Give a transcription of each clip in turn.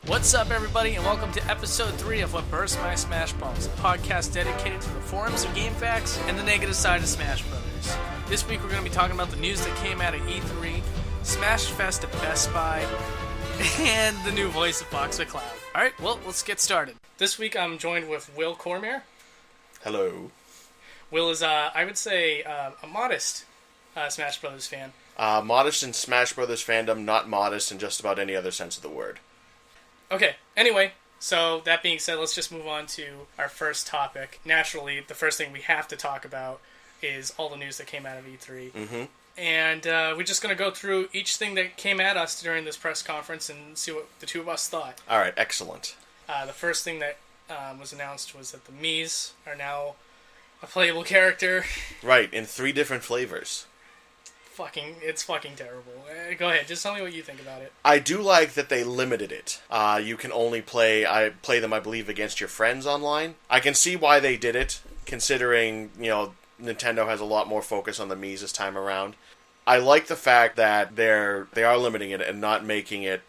What's up, everybody, and welcome to episode 3 of What Burst My Smash Balls, a podcast dedicated to the forums of game facts and the negative side of Smash Brothers. This week we're going to be talking about the news that came out of E3, Smash Fest at Best Buy, and the new voice of Fox McCloud. Alright, well, let's get started. This week I'm joined with Will Cormier. Hello. Will is, I would say, a modest Smash Brothers fan. Modest in Smash Brothers fandom, not modest in just about any other sense of the word. Okay, anyway, so that being said, let's just move on to our first topic. Naturally, the first thing we have to talk about is all the news that came out of E3. Mm-hmm. And we're just going to go through each thing that came at us during this press conference and see what the two of us thought. All right, excellent. The first thing that was announced was that the Miis are now a playable character. Right, in 3 different flavors. It's fucking terrible. Go ahead, just tell me what you think about it. I do like that they limited it. You can only play them, I believe, against your friends online. I can see why they did it, considering, Nintendo has a lot more focus on the Miis this time around. I like the fact that they are limiting it and not making it,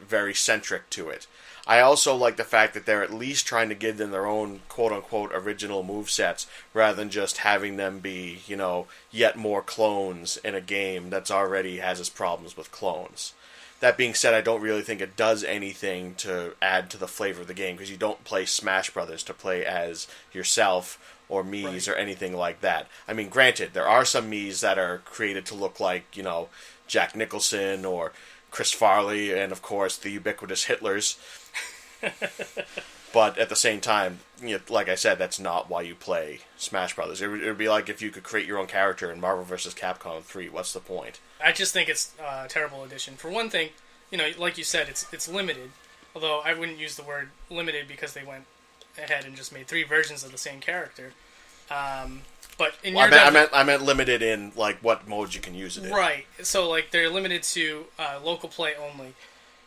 very centric to it. I also like the fact that they're at least trying to give them their own quote-unquote original movesets rather than just having them be, yet more clones in a game that's already has its problems with clones. That being said, I don't really think it does anything to add to the flavor of the game because you don't play Smash Brothers to play as yourself or Miis or anything like that. I mean, granted, there are some Miis that are created to look like, Jack Nicholson or Chris Farley and, of course, the ubiquitous Hitlers. But at the same time, like I said, that's not why you play Smash Brothers. It would be like if you could create your own character in Marvel vs. Capcom 3. What's the point? I just think it's a terrible addition. For one thing, like you said, it's limited. Although I wouldn't use the word limited because they went ahead and just made 3 versions of the same character. But in your I meant limited in like what modes you can use it in. Right. So like they're limited to local play only.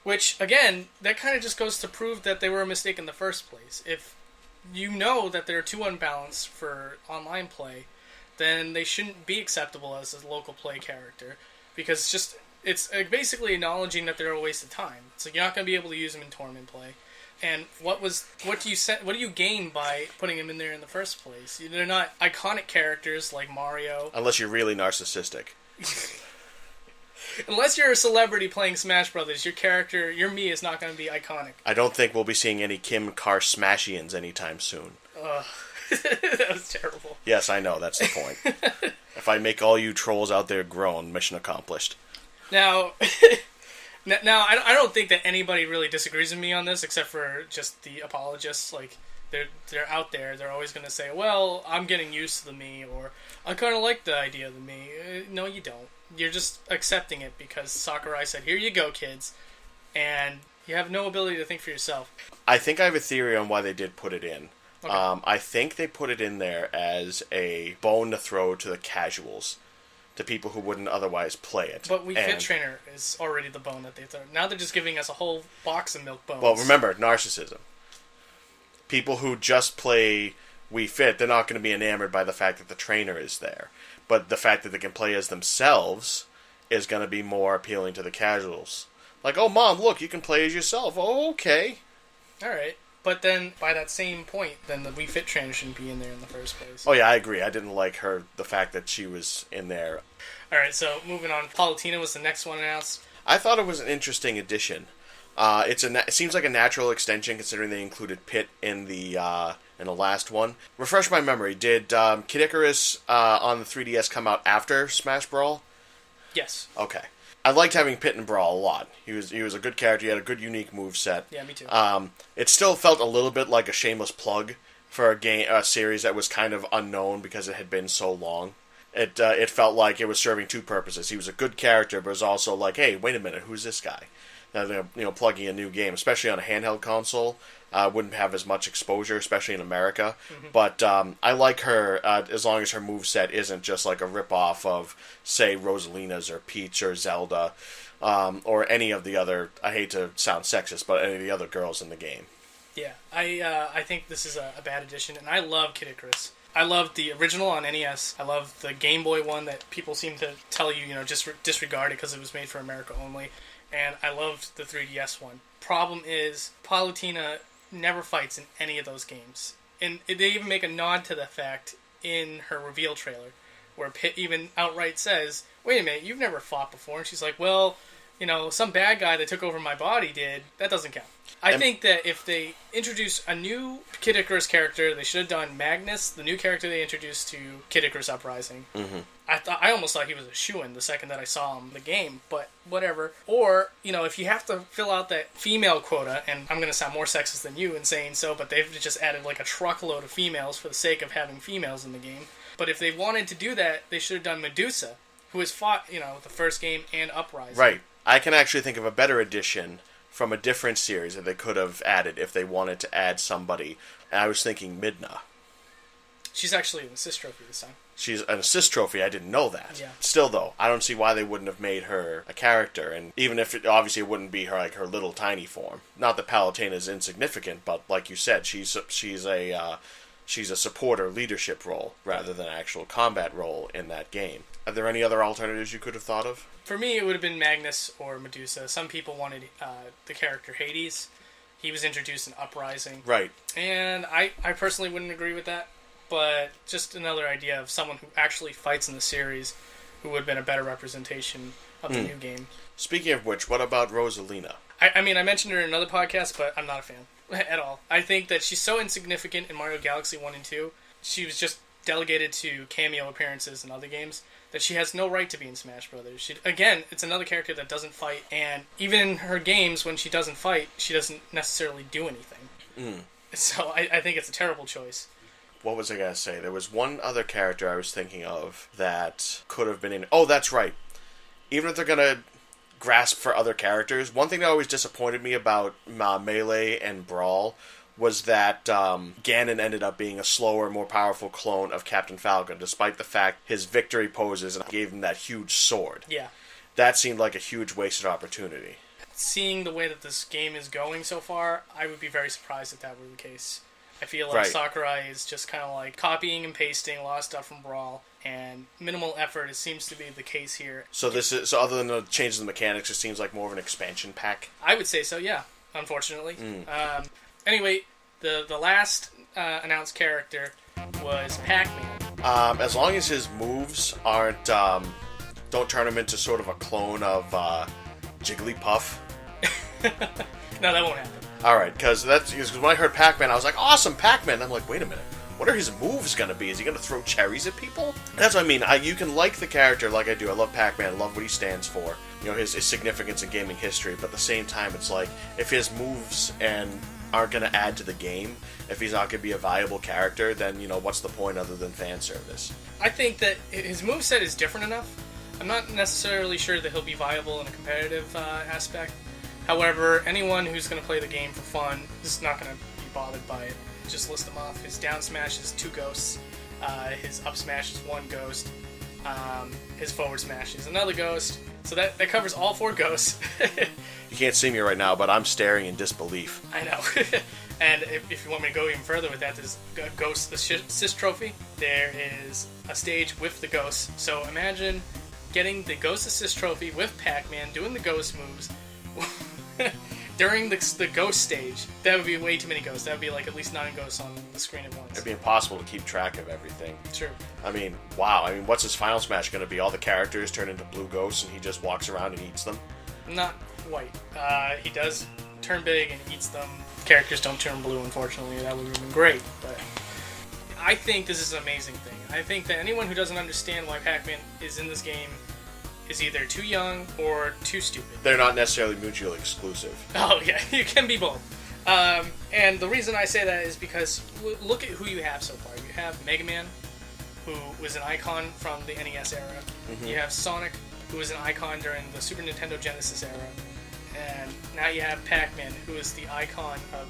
Which, again, that kind of just goes to prove that they were a mistake in the first place. If you know that they're too unbalanced for online play, then they shouldn't be acceptable as a local play character. Because it's basically acknowledging that they're a waste of time. So you're not going to be able to use them in tournament play. And what do you gain by putting them in there in the first place? They're not iconic characters like Mario. Unless you're really narcissistic. Unless you're a celebrity playing Smash Brothers, your character, your Mii, is not going to be iconic. I don't think we'll be seeing any Kim Kardashians anytime soon. That was terrible. Yes, I know, that's the point. If I make all you trolls out there groan, mission accomplished. Now, I don't think that anybody really disagrees with me on this, except for just the apologists. Like, they're out there. They're always going to say, well, I'm getting used to the Mii, or I kind of like the idea of the Mii. No, you don't. You're just accepting it because Sakurai said, here you go, kids. And you have no ability to think for yourself. I think I have a theory on why they did put it in. Okay. I think they put it in there as a bone to throw to the casuals, to people who wouldn't otherwise play it. But Wii Fit Trainer is already the bone that they throw. Now they're just giving us a whole box of milk bones. Well, remember, narcissism. People who just play Wii Fit, they're not going to be enamored by the fact that the trainer is there. But the fact that they can play as themselves is going to be more appealing to the casuals. Like, oh, Mom, look, you can play as yourself. Oh, okay. All right. But then, by that same point, then the Wii Fit Trainer shouldn't be in there in the first place. Oh, yeah, I agree. I didn't like the fact that she was in there. All right, so moving on. Palutena was the next one announced. I thought it was an interesting addition. It seems like a natural extension considering they included Pit in the last one. Refresh my memory. Did Kid Icarus on the 3DS come out after Smash Brawl? Yes. Okay. I liked having Pit in Brawl a lot. He was a good character. He had a good, unique moveset. Yeah, me too. It still felt a little bit like a shameless plug for a series that was kind of unknown because it had been so long. It felt like it was serving 2 purposes. He was a good character, but it was also like, hey, wait a minute, who's this guy? Now they're plugging a new game, especially on a handheld console. Wouldn't have as much exposure, especially in America. Mm-hmm. But I like her as long as her moveset isn't just like a ripoff of, say, Rosalina's or Peach or Zelda or any of the other, I hate to sound sexist, but any of the other girls in the game. Yeah, I think this is a bad addition, and I love Kid Icarus. I love the original on NES. I love the Game Boy one that people seem to tell you, just disregard it because it was made for America only. and I loved the 3DS one. Problem is, Palutena never fights in any of those games. And they even make a nod to the fact in her reveal trailer, where Pit even outright says, wait a minute, you've never fought before. And she's like, well, some bad guy that took over my body did. That doesn't count. I think that if they introduce a new Kid Icarus character, they should have done Magnus, the new character they introduced to Kid Icarus Uprising. Mm-hmm. I almost thought he was a shoo-in the second that I saw him in the game, but whatever. Or, if you have to fill out that female quota, and I'm going to sound more sexist than you in saying so, but they've just added like a truckload of females for the sake of having females in the game. But if they wanted to do that, they should have done Medusa, who has fought, the first game and Uprising. Right. I can actually think of a better addition from a different series that they could have added if they wanted to add somebody. And I was thinking Midna. She's actually an assist trophy this time. She's an assist trophy. I didn't know that. Yeah. Still, though, I don't see why they wouldn't have made her a character. And even if it obviously wouldn't be her little tiny form. Not that Palutena is insignificant, but like you said, she's a supporter leadership role rather than an actual combat role in that game. Are there any other alternatives you could have thought of? For me, it would have been Magnus or Medusa. Some people wanted the character Hades. He was introduced in Uprising. Right. And I personally wouldn't agree with that. But just another idea of someone who actually fights in the series who would have been a better representation of the new game. Speaking of which, what about Rosalina? I mentioned her in another podcast, but I'm not a fan at all. I think that she's so insignificant in Mario Galaxy 1 and 2. She was just delegated to cameo appearances in other games that she has no right to be in Smash Brothers. Again, it's another character that doesn't fight, and even in her games, when she doesn't fight, she doesn't necessarily do anything. So I think it's a terrible choice. What was I going to say? There was one other character I was thinking of that could have been in... Oh, that's right. Even if they're going to grasp for other characters, one thing that always disappointed me about Melee and Brawl was that Ganon ended up being a slower, more powerful clone of Captain Falcon, despite the fact his victory poses and gave him that huge sword. Yeah. That seemed like a huge wasted opportunity. Seeing the way that this game is going so far, I would be very surprised if that were the case. I feel like Sakurai is just kind of like copying and pasting a lot of stuff from Brawl, and minimal effort, it seems to be the case here. So other than the changes in the mechanics, it seems like more of an expansion pack? I would say so, yeah, unfortunately. Anyway, the last announced character was Pac-Man. As long as his moves aren't don't turn him into sort of a clone of Jigglypuff. No, that won't happen. Alright, because when I heard Pac-Man, I was like, awesome, Pac-Man! I'm like, wait a minute. What are his moves going to be? Is he going to throw cherries at people? That's what I mean. You can like the character like I do. I love Pac-Man. I love what he stands for. His significance in gaming history. But at the same time, it's like, if his moves aren't going to add to the game, if he's not going to be a viable character, then, what's the point other than fan service? I think that his moveset is different enough. I'm not necessarily sure that he'll be viable in a competitive aspect. However, anyone who's going to play the game for fun is not going to be bothered by it. Just list them off. His down smash is 2 ghosts. His up smash is 1 ghost. His forward smash is another ghost. So that covers all 4 ghosts. You can't see me right now, but I'm staring in disbelief. I know. And if you want me to go even further with that, there's Ghost Assist Trophy. There is a stage with the ghosts. So imagine getting the Ghost Assist Trophy with Pac-Man, doing the ghost moves, during the ghost stage. That would be way too many ghosts. That would be like at least 9 ghosts on the screen at once. It'd be impossible to keep track of everything. True. Wow. What's his final smash going to be? All the characters turn into blue ghosts and he just walks around and eats them? Not quite. He does turn big and eats them. Characters don't turn blue, unfortunately. That would have been great, but I think this is an amazing thing. I think that anyone who doesn't understand why Pac-Man is in this game is either too young or too stupid. They're not necessarily mutually exclusive. Oh, yeah. You can be both. And the reason I say that is because look at who you have so far. You have Mega Man, who was an icon from the NES era. Mm-hmm. You have Sonic, who was an icon during the Super Nintendo Genesis era. And now you have Pac-Man, who is the icon of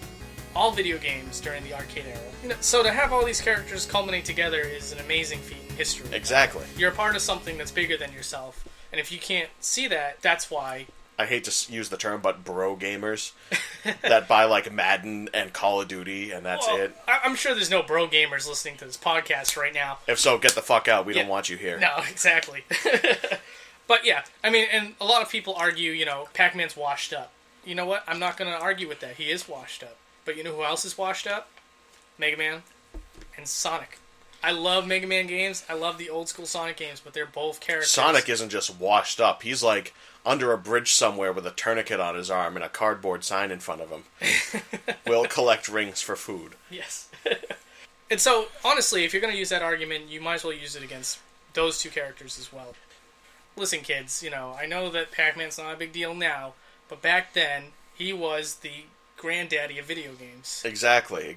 all video games during the arcade era. So to have all these characters culminate together is an amazing feat in history. Exactly. You're a part of something that's bigger than yourself. And if you can't see that, that's why... I hate to use the term, but bro gamers that buy like Madden and Call of Duty, and that's it. I'm sure there's no bro gamers listening to this podcast right now. If so, get the fuck out. We don't want you here. No, exactly. But yeah, I mean, and a lot of people argue, Pac-Man's washed up. You know what? I'm not going to argue with that. He is washed up. But you know who else is washed up? Mega Man and Sonic. I love Mega Man games. I love the old school Sonic games, but they're both characters. Sonic isn't just washed up. He's like under a bridge somewhere with a tourniquet on his arm and a cardboard sign in front of him. We'll collect rings for food. Yes. And so, honestly, if you're going to use that argument, you might as well use it against those two characters as well. Listen, kids, I know that Pac-Man's not a big deal now, but back then, he was the granddaddy of video games. Exactly.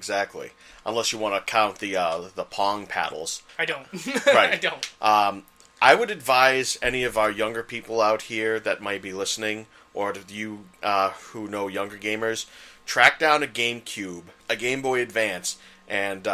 Unless you want to count the Pong paddles. I don't. Right. I don't. I would advise any of our younger people out here that might be listening, or to you who know younger gamers, track down a GameCube, a Game Boy Advance, and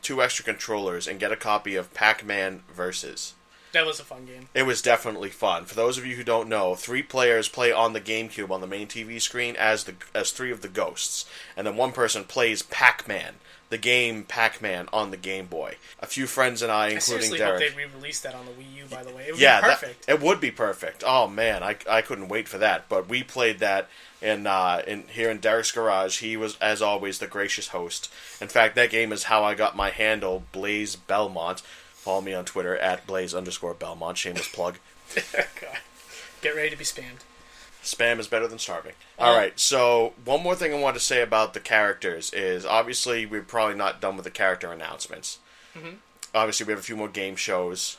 2 extra controllers, and get a copy of Pac-Man Versus. That was a fun game. It was definitely fun. For those of you who don't know, 3 players play on the GameCube on the main TV screen as 3 of the ghosts, and then 1 person plays Pac-Man, the game Pac-Man on the Game Boy. A few friends and I, including Derek. I seriously hope they re-release that on the Wii U, by the way. It would be perfect. It would be perfect. Oh man, I couldn't wait for that. But we played that in here in Derek's garage. He was, as always, the gracious host. In fact, that game is how I got my handle, Blaze Belmont. Follow me on Twitter at Blaze_Belmont. Shameless plug. God. Get ready to be spammed. Spam is better than starving. Alright, so one more thing I want to say about the characters is, obviously, we're probably not done with the character announcements. Mm-hmm. Obviously, we have a few more game shows,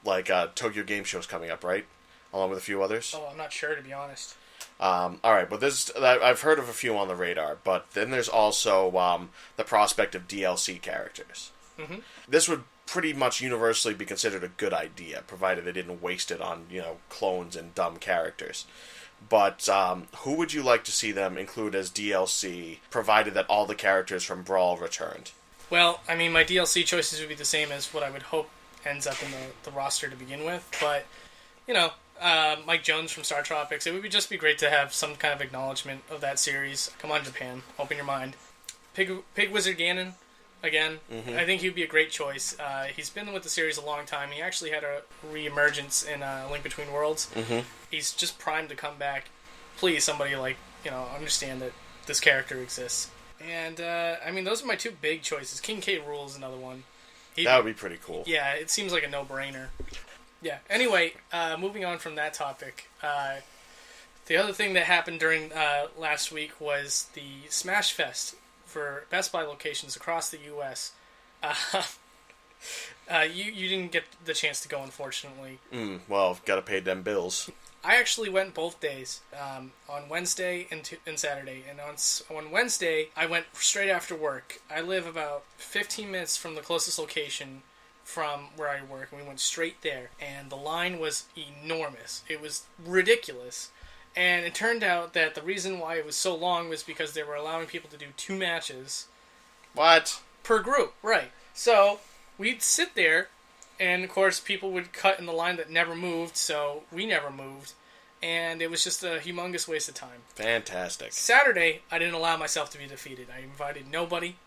like Tokyo Game Show's coming up, right? Along with a few others. Oh, I'm not sure, to be honest. Alright, but I've heard of a few on the radar, but then there's also the prospect of DLC characters. Mm-hmm. This would pretty much universally be considered a good idea, provided they didn't waste it on, clones and dumb characters. But who would you like to see them include as DLC, provided that all the characters from Brawl returned? Well, I mean, my DLC choices would be the same as what I would hope ends up in the roster to begin with, but, Mike Jones from Star Tropics, it would just be great to have some kind of acknowledgement of that series. Come on, Japan, open your mind. Pig Wizard Ganon, again, I think he'd be a great choice. He's been with the series a long time. He actually had a re-emergence in Link Between Worlds. Mm-hmm. He's just primed to come back. Please, somebody understand that this character exists. And, those are my 2 big choices. King K. Rool is another one. That would be pretty cool. Yeah, it seems like a no-brainer. Yeah, anyway, moving on from that topic, the other thing that happened during last week was the Smash Fest for Best Buy locations across the U.S. You didn't get the chance to go, unfortunately. Well, gotta pay them bills. I actually went both days, on Wednesday and Saturday. And on Wednesday, I went straight after work. I live about 15 minutes from the closest location from where I work, and we went straight there. And the line was enormous. It was ridiculous. And it turned out that the reason why it was so long was because they were allowing people to do 2 matches. What? Per group, right. So, we'd sit there, and of course people would cut in the line that never moved, so we never moved. And it was just a humongous waste of time. Fantastic. Saturday, I didn't allow myself to be defeated. I invited nobody.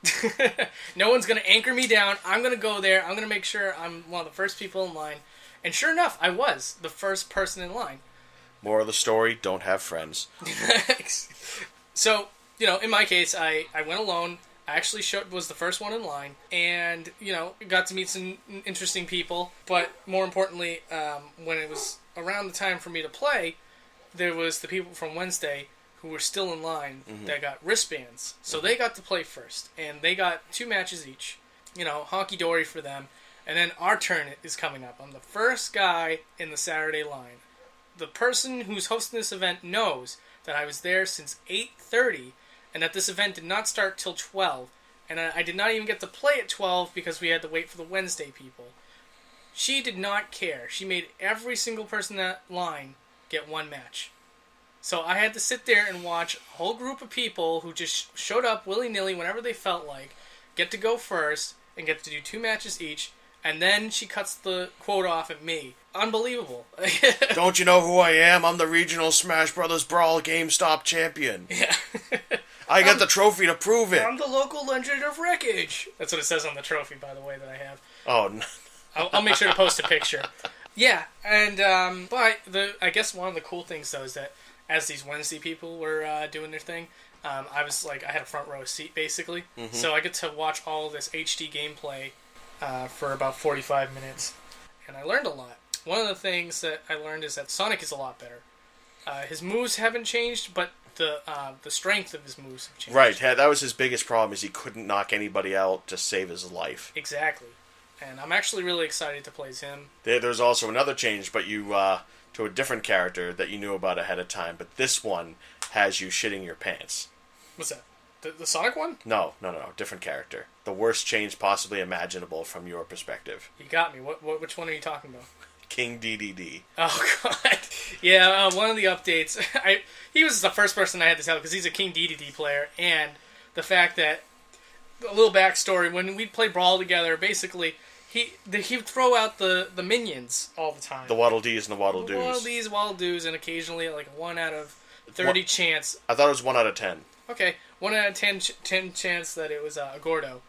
No one's going to anchor me down. I'm going to go there. I'm going to make sure I'm one of the first people in line. And sure enough, I was the first person in line. More of the story, don't have friends. So, in my case, I went alone. I actually was the first one in line. And, got to meet some interesting people. But more importantly, when it was around the time for me to play, there was the people from Wednesday who were still in line that got wristbands. So they got to play first. And they got 2 matches each. Honky-dory for them. And then our turn is coming up. I'm the first guy in the Saturday line. The person who's hosting this event knows that I was there since 8:30 and that this event did not start till 12. And I did not even get to play at 12 because we had to wait for the Wednesday people. She did not care. She made every single person in that line get 1 match. So I had to sit there and watch a whole group of people who just showed up willy-nilly whenever they felt like, get to go first and get to do 2 matches each. And then she cuts the quote off at me. Unbelievable. Don't you know who I am? I'm the regional Smash Brothers Brawl GameStop champion. Yeah. I got the trophy to prove it. I'm the local Legend of Wreckage. That's what it says on the trophy, by the way, that I have. Oh, no. I'll make sure to post a picture. Yeah, and but I guess one of the cool things though is that as these Wednesday people were doing their thing, I was like I had a front row seat basically, so I get to watch all this HD gameplay for about 45 minutes, and I learned a lot. One of the things that I learned is that Sonic is a lot better. His moves haven't changed, but the strength of his moves have changed. Right, that was his biggest problem, is he couldn't knock anybody out to save his life. Exactly. And I'm actually really excited to play as him. There's also another change, but you to a different character that you knew about ahead of time, but this one has you shitting your pants. What's that? The Sonic one? No, different character. The worst change possibly imaginable from your perspective. You got me. Which one are you talking about? King DDD. Oh, God. Yeah, one of the updates. He was the first person I had to tell because he's a King DDD player, and the fact that, a little backstory, when we'd play Brawl together, basically, he would throw out the minions all the time. The Waddle Dees and the Waddle Doos. Waddle Dees, Waddle Doos, and occasionally like a 1 out of 30 chance. I thought it was 1 out of 10. Okay, 1 out of 10 chance that it was a Gordo.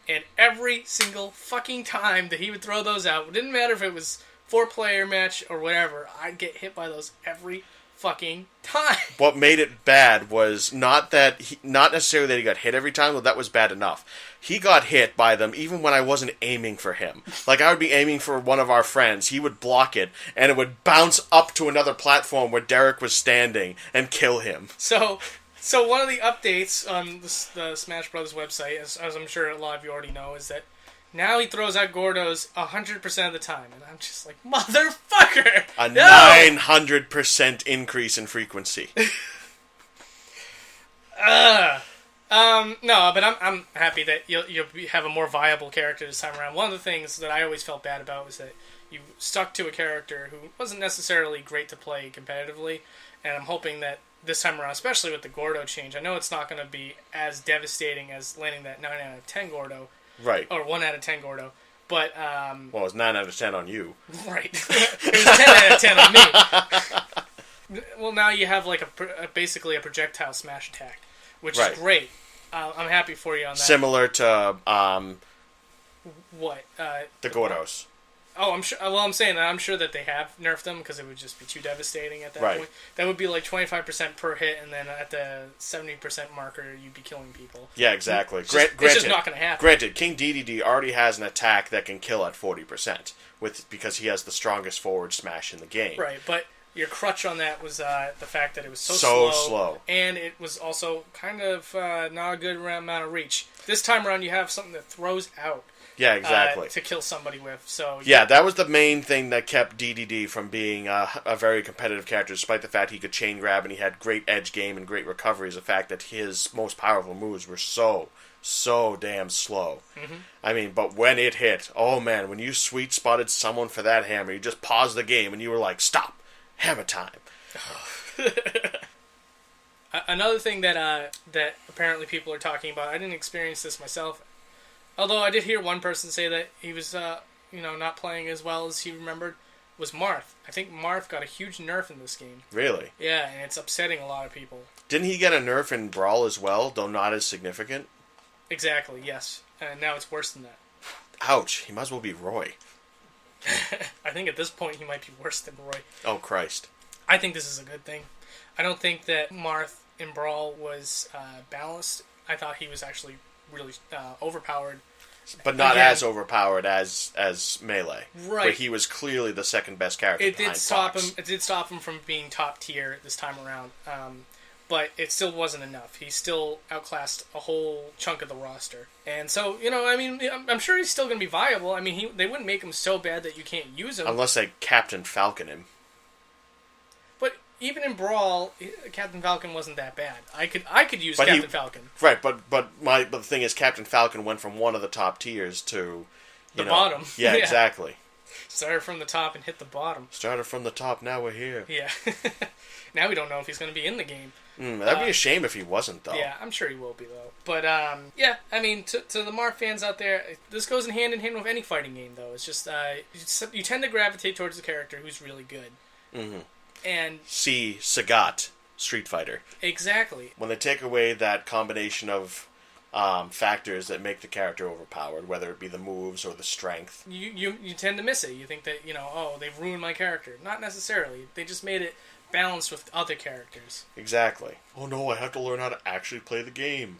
And every single fucking time that he would throw those out, it didn't matter if it was 4-player match or whatever, I'd get hit by those every fucking time. What made it bad was not necessarily that he got hit every time, though that was bad enough. He got hit by them even when I wasn't aiming for him. Like, I would be aiming for one of our friends, he would block it, and it would bounce up to another platform where Derek was standing and kill him. So one of the updates on the Smash Bros. Website, as I'm sure a lot of you already know, is that now he throws out Gordos 100% of the time. And I'm just like, motherfucker! A 900% increase in frequency. No, but I'm happy that you'll have a more viable character this time around. One of the things that I always felt bad about was that you stuck to a character who wasn't necessarily great to play competitively, and I'm hoping that this time around, especially with the Gordo change, I know it's not going to be as devastating as landing that 9 out of 10 Gordo. Right. Or 1 out of 10 Gordo. But, well, it's 9 out of 10 on you. Right. It was 10 out of 10 on me. Well, now you have like basically a projectile smash attack, which is great. I'm happy for you on that. Similar to, what? The Gordos. Oh, I'm sure. Well, I'm saying that I'm sure that they have nerfed them because it would just be too devastating at that point. That would be like 25% per hit, and then at the 70% marker, you'd be killing people. Yeah, exactly. It's just not going to happen. Granted, King DDD already has an attack that can kill at 40%, because he has the strongest forward smash in the game. Right, but your crutch on that was the fact that it was so slow, and it was also kind of not a good amount of reach. This time around, you have something that throws out. Yeah, exactly. To kill somebody with. So yeah, that was the main thing that kept DDD from being a very competitive character, despite the fact he could chain grab and he had great edge game and great recovery, is the fact that his most powerful moves were so damn slow. Mm-hmm. I mean, but when it hit, oh man, when you sweet spotted someone for that hammer, you just paused the game and you were like, stop, hammer time. Another thing that apparently people are talking about, I didn't experience this myself, although I did hear one person say that he was, not playing as well as he remembered, was Marth. I think Marth got a huge nerf in this game. Really? Yeah, and it's upsetting a lot of people. Didn't he get a nerf in Brawl as well, though not as significant? Exactly, yes. And now it's worse than that. Ouch, he might as well be Roy. I think at this point he might be worse than Roy. Oh, Christ. I think this is a good thing. I don't think that Marth in Brawl was balanced. I thought he was actually really overpowered. But not as overpowered as Melee. Right. Where he was clearly the second best character behind Fox. It did stop him from being top tier this time around. But it still wasn't enough. He still outclassed a whole chunk of the roster. And so, I'm sure he's still going to be viable. I mean, they wouldn't make him so bad that you can't use him. Unless they Captain Falcon him. But even in Brawl, Captain Falcon wasn't that bad. I could use Captain Falcon. Right, but the thing is, Captain Falcon went from one of the top tiers to the bottom. Yeah, exactly. Started from the top and hit the bottom. Started from the top, now we're here. Yeah. Now we don't know if he's going to be in the game. That'd be a shame if he wasn't, though. Yeah, I'm sure he will be, though. But, yeah, I mean, to the Marth fans out there, this goes in hand with any fighting game, though. It's just, you tend to gravitate towards the character who's really good. Mm-hmm. And see Sagat, Street Fighter. Exactly. When they take away that combination of factors that make the character overpowered, whether it be the moves or the strength. You tend to miss it. You think that, oh, they've ruined my character. Not necessarily. They just made it balanced with other characters. Exactly. Oh no, I have to learn how to actually play the game.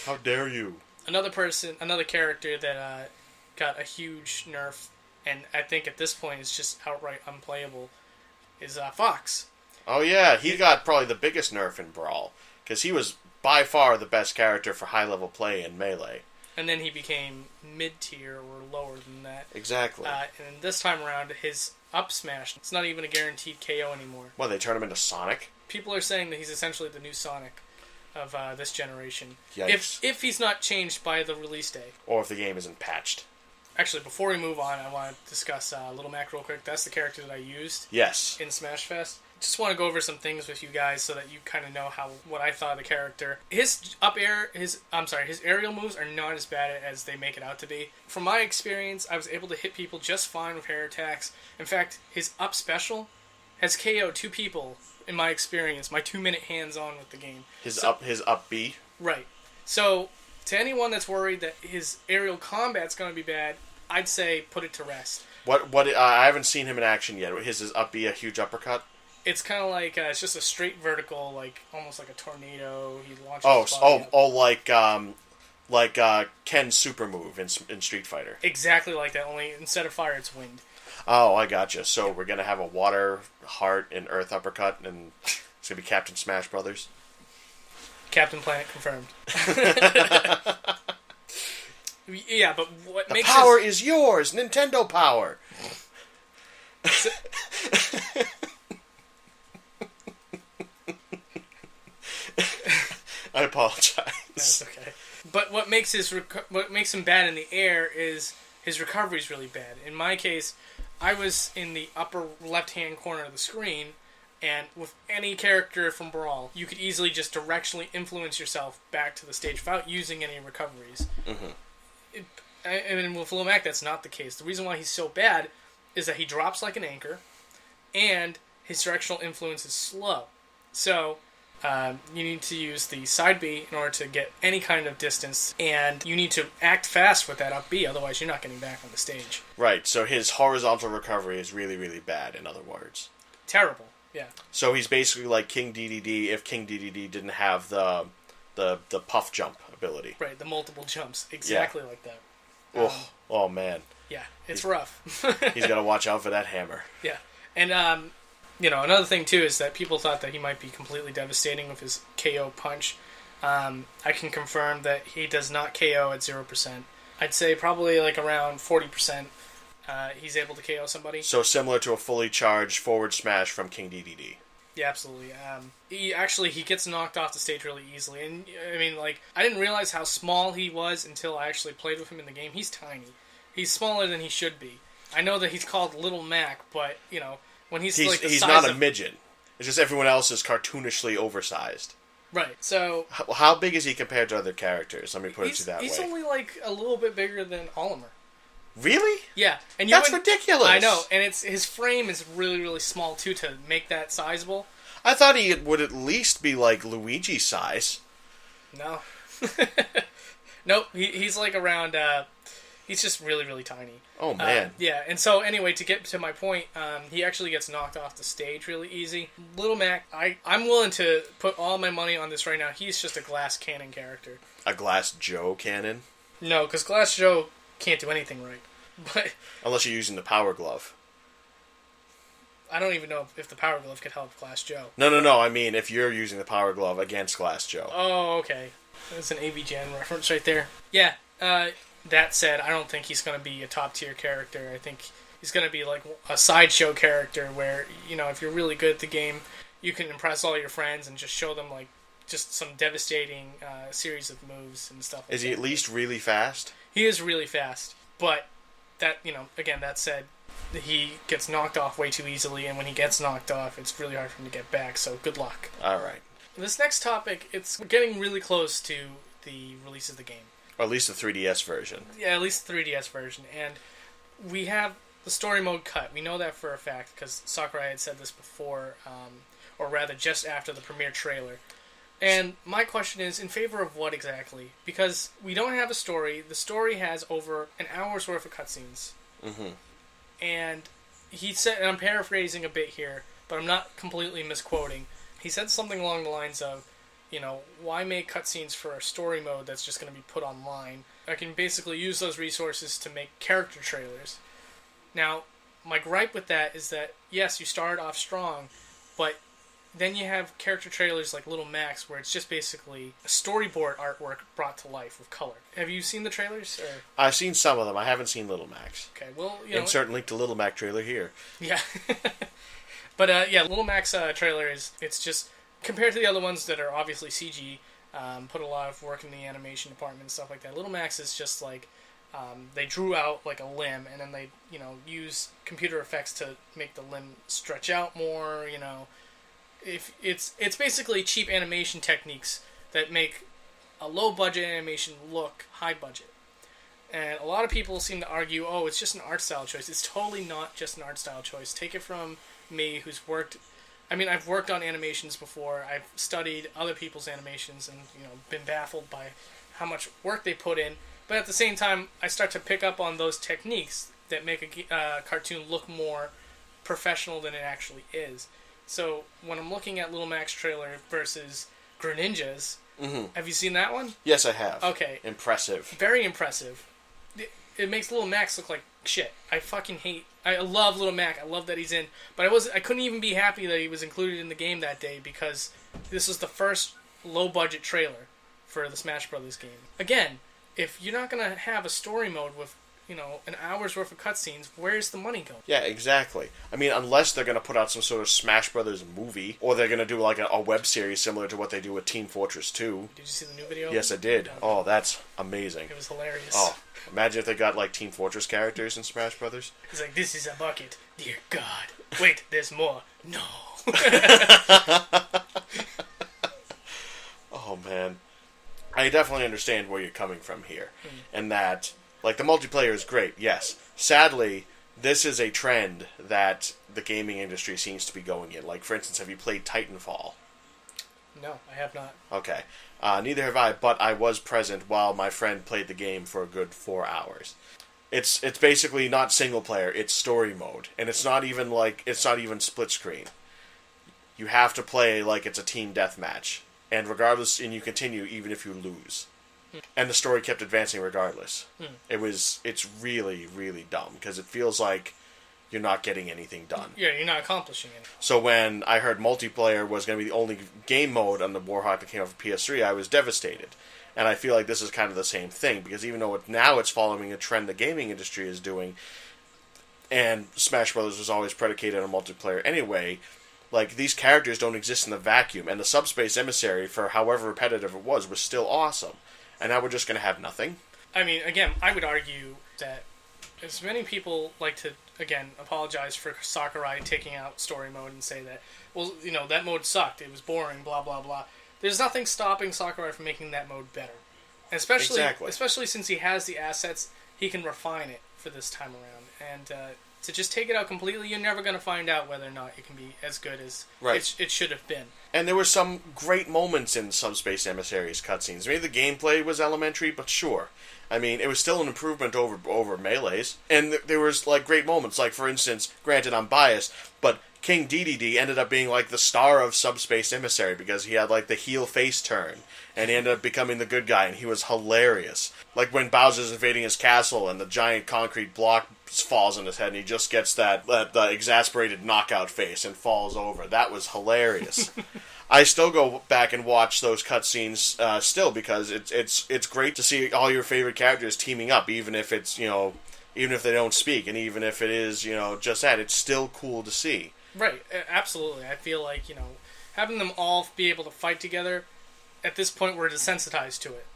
How dare you? Another character that got a huge nerf, and I think at this point is just outright unplayable, is Fox. Oh yeah, he got probably the biggest nerf in Brawl, because he was by far the best character for high-level play in Melee. And then he became mid-tier or lower than that. Exactly. And this time around, his up smash, it's not even a guaranteed KO anymore. Well, they turn him into Sonic? People are saying that he's essentially the new Sonic of this generation. Yikes. If he's not changed by the release day. Or if the game isn't patched. Actually, before we move on, I want to discuss Little Mac real quick. That's the character that I used. Yes. In Smash Fest. Just want to go over some things with you guys so that you kind of know what I thought of the character. His aerial moves are not as bad as they make it out to be. From my experience, I was able to hit people just fine with hair attacks. In fact, his up special has KO'd 2 people in my experience. My 2-minute hands-on with the game. His up B. Right. So to anyone that's worried that his aerial combat's going to be bad, I'd say put it to rest. I haven't seen him in action yet. His up B a huge uppercut? It's kind of like it's just a straight vertical, like almost like a tornado. He launches. Like Ken's super move in Street Fighter. Exactly like that. Only instead of fire, it's wind. Oh, I gotcha. So we're gonna have a water, heart, and earth uppercut, and it's gonna be Captain Smash Brothers. Captain Planet confirmed. Yeah, but what the makes power is yours, Nintendo power. I apologize. That's okay. But what makes him bad in the air is his recovery is really bad. In my case, I was in the upper left-hand corner of the screen, and with any character from Brawl, you could easily just directionally influence yourself back to the stage without using any recoveries. Mm-hmm. And with Lil Mac, that's not the case. The reason why he's so bad is that he drops like an anchor, and his directional influence is slow. So you need to use the side B in order to get any kind of distance, and you need to act fast with that up B, otherwise you're not getting back on the stage. Right, so his horizontal recovery is really, really bad, in other words. Terrible, yeah. So he's basically like King DDD if King DDD didn't have the puff jump ability. Right, the multiple jumps, exactly like that. Oh man. Yeah, it's rough. He's got to watch out for that hammer. Yeah, and another thing too is that people thought that he might be completely devastating with his KO punch. I can confirm that he does not KO at 0%. I'd say probably like around 40%. He's able to KO somebody. So similar to a fully charged forward smash from King DDD. Yeah, absolutely. He gets knocked off the stage really easily, and I mean, like, I didn't realize how small he was until I actually played with him in the game. He's tiny. He's smaller than he should be. I know that he's called Little Mac, but when he's like the he's size not a of... midget. It's just everyone else is cartoonishly oversized. Right. So how big is he compared to other characters? Let me put it to you that way. He's only like a little bit bigger than Oliver. Really? Yeah, and that's ridiculous. I know, and his frame is really, really small too to make that sizable. I thought he would at least be like Luigi size. No, nope. He's like around. He's just really, really tiny. Oh man. Yeah, and so anyway, to get to my point, he actually gets knocked off the stage really easy. Little Mac, I'm willing to put all my money on this right now. He's just a Glass Cannon character. A Glass Joe cannon? No, because Glass Joe can't do anything right. But unless you're using the Power Glove. I don't even know if the Power Glove could help Glass Joe. No. I mean, if you're using the Power Glove against Glass Joe. Oh, okay. That's an AV Gen reference right there. Yeah. That said, I don't think he's going to be a top tier character. I think he's going to be like a sideshow character where, if you're really good at the game, you can impress all your friends and just show them like just some devastating series of moves and stuff like that. Is he at least really fast? He is really fast, but that, again, that said, he gets knocked off way too easily, and when he gets knocked off, it's really hard for him to get back, so good luck. All right. This next topic, we're getting really close to the release of the game. Or at least the 3DS version. Yeah, at least the 3DS version, and we have the story mode cut. We know that for a fact, because Sakurai had said this before, or rather just after the premiere trailer. And my question is, in favor of what exactly? Because we don't have a story. The story has over an hour's worth of cutscenes. Mm-hmm. And he said, and I'm paraphrasing a bit here, but I'm not completely misquoting. He said something along the lines of, why make cutscenes for a story mode that's just going to be put online? I can basically use those resources to make character trailers. Now, my gripe with that is that, yes, you started off strong, but then you have character trailers like Little Max, where it's just basically a storyboard artwork brought to life with color. Have you seen the trailers? Or? I've seen some of them. I haven't seen Little Max. Okay, well, Insert link to Little Mac trailer here. Yeah. But, Little Max trailer it's just, compared to the other ones that are obviously CG, put a lot of work in the animation department and stuff like that, Little Max is just like, they drew out like a limb, and then they, use computer effects to make the limb stretch out more, If it's basically cheap animation techniques that make a low budget animation look high budget. And a lot of people seem to argue, oh, it's just an art style choice. It's totally not just an art style choice. Take it from me, who's worked... I've worked on animations before. I've studied other people's animations and, been baffled by how much work they put in. But at the same time, I start to pick up on those techniques that make a cartoon look more professional than it actually is. So, when I'm looking at Little Max trailer versus Greninjas, Have you seen that one? Yes, I have. Okay. Impressive. Very impressive. It makes Little Max look like shit. I love Little Mac. I love that he's in. But I couldn't even be happy that he was included in the game that day, because this was the first low-budget trailer for the Smash Brothers game. Again, if you're not going to have a story mode with an hour's worth of cutscenes, where's the money going? Yeah, exactly. Unless they're going to put out some sort of Smash Brothers movie, or they're going to do like a web series similar to what they do with Team Fortress 2. Did you see the new video? Yes, I did. Oh, that's amazing. It was hilarious. Oh, imagine if they got like Team Fortress characters in Smash Brothers. He's like, this is a bucket. Dear God. Wait, there's more. No. Oh, man. I definitely understand where you're coming from here. And that... Like, the multiplayer is great, yes. Sadly, this is a trend that the gaming industry seems to be going in. Like, for instance, have you played Titanfall? No, I have not. Okay. Neither have I, but I was present while my friend played the game for a good 4 hours. It's basically not single player, it's story mode. And it's not even split screen. You have to play like it's a team deathmatch. And you continue even if you lose. And the story kept advancing regardless. It's really, really dumb, because it feels like you're not getting anything done. Yeah, you're not accomplishing it. So when I heard multiplayer was going to be the only game mode on the Warhawk that came out for PS3, I was devastated. And I feel like this is kind of the same thing, because even though now it's following a trend the gaming industry is doing, and Smash Brothers was always predicated on multiplayer anyway, like, these characters don't exist in the vacuum, and the Subspace Emissary, for however repetitive it was still awesome. And now we're just going to have nothing? Again, I would argue that as many people like to, again, apologize for Sakurai taking out story mode and say that, well, that mode sucked, it was boring, blah, blah, blah. There's nothing stopping Sakurai from making that mode better. And especially since he has the assets, he can refine it for this time around. And to just take it out completely, you're never going to find out whether or not it can be as good as it should have been. And there were some great moments in Subspace Emissary's cutscenes. Maybe the gameplay was elementary, but sure. It was still an improvement over Melee's. And there was, great moments. Like, for instance, granted, I'm biased, but King DDD ended up being, the star of Subspace Emissary, because he had, the heel face turn. And he ended up becoming the good guy, and he was hilarious. Like when Bowser's invading his castle, and the giant concrete block falls on his head, and he just gets that exasperated knockout face and falls over. That was hilarious. I still go back and watch those cutscenes still, because it's great to see all your favorite characters teaming up, even if it's even if they don't speak, and even if it is just that, it's still cool to see. Right, absolutely. I feel like having them all be able to fight together. At this point, we're desensitized to it.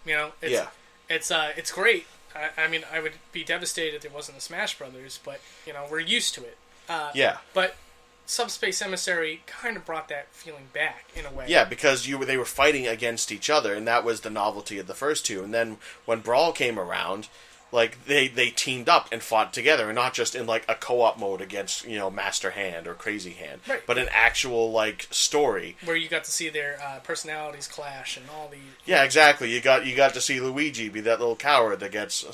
It's great. I would be devastated if there wasn't a Smash Brothers, but we're used to it. But Subspace Emissary kind of brought that feeling back in a way. Yeah, because they were fighting against each other, and that was the novelty of the first two. And then when Brawl came around, like they teamed up and fought together, and not just in like a co-op mode against Master Hand or Crazy Hand, Right. but an actual like story where you got to see their personalities clash and all the. Yeah, exactly. You got to see Luigi be that little coward that gets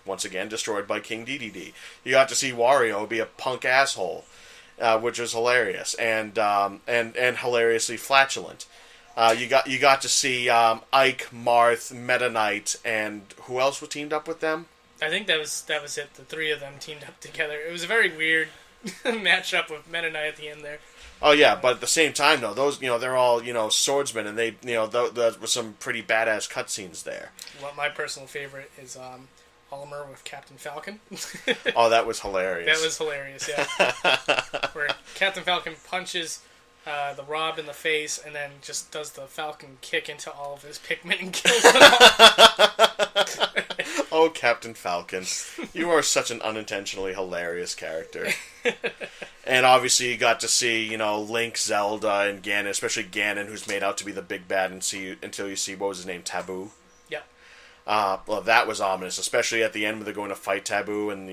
once again destroyed by King Dedede. You got to see Wario be a punk asshole, which was hilarious and hilariously flatulent. You got to see Ike, Marth, Meta Knight, and who else was teamed up with them? I think that was it. The three of them teamed up together. It was a very weird matchup with Meta Knight at the end there. Oh yeah, but at the same time though, those they're all swordsmen, and they there was some pretty badass cutscenes there. Well, my personal favorite is Olimer with Captain Falcon. Oh, that was hilarious. That was hilarious, yeah. Where Captain Falcon punches the Rob in the face and then just does the Falcon kick into all of his Pikmin and kills them all. Oh, Captain Falcon. You are such an unintentionally hilarious character. And obviously you got to see, Link, Zelda, and Ganon, especially Ganon, who's made out to be the big bad until you see, what was his name, Taboo? Yep. Well, that was ominous, especially at the end when they're going to fight Taboo, and,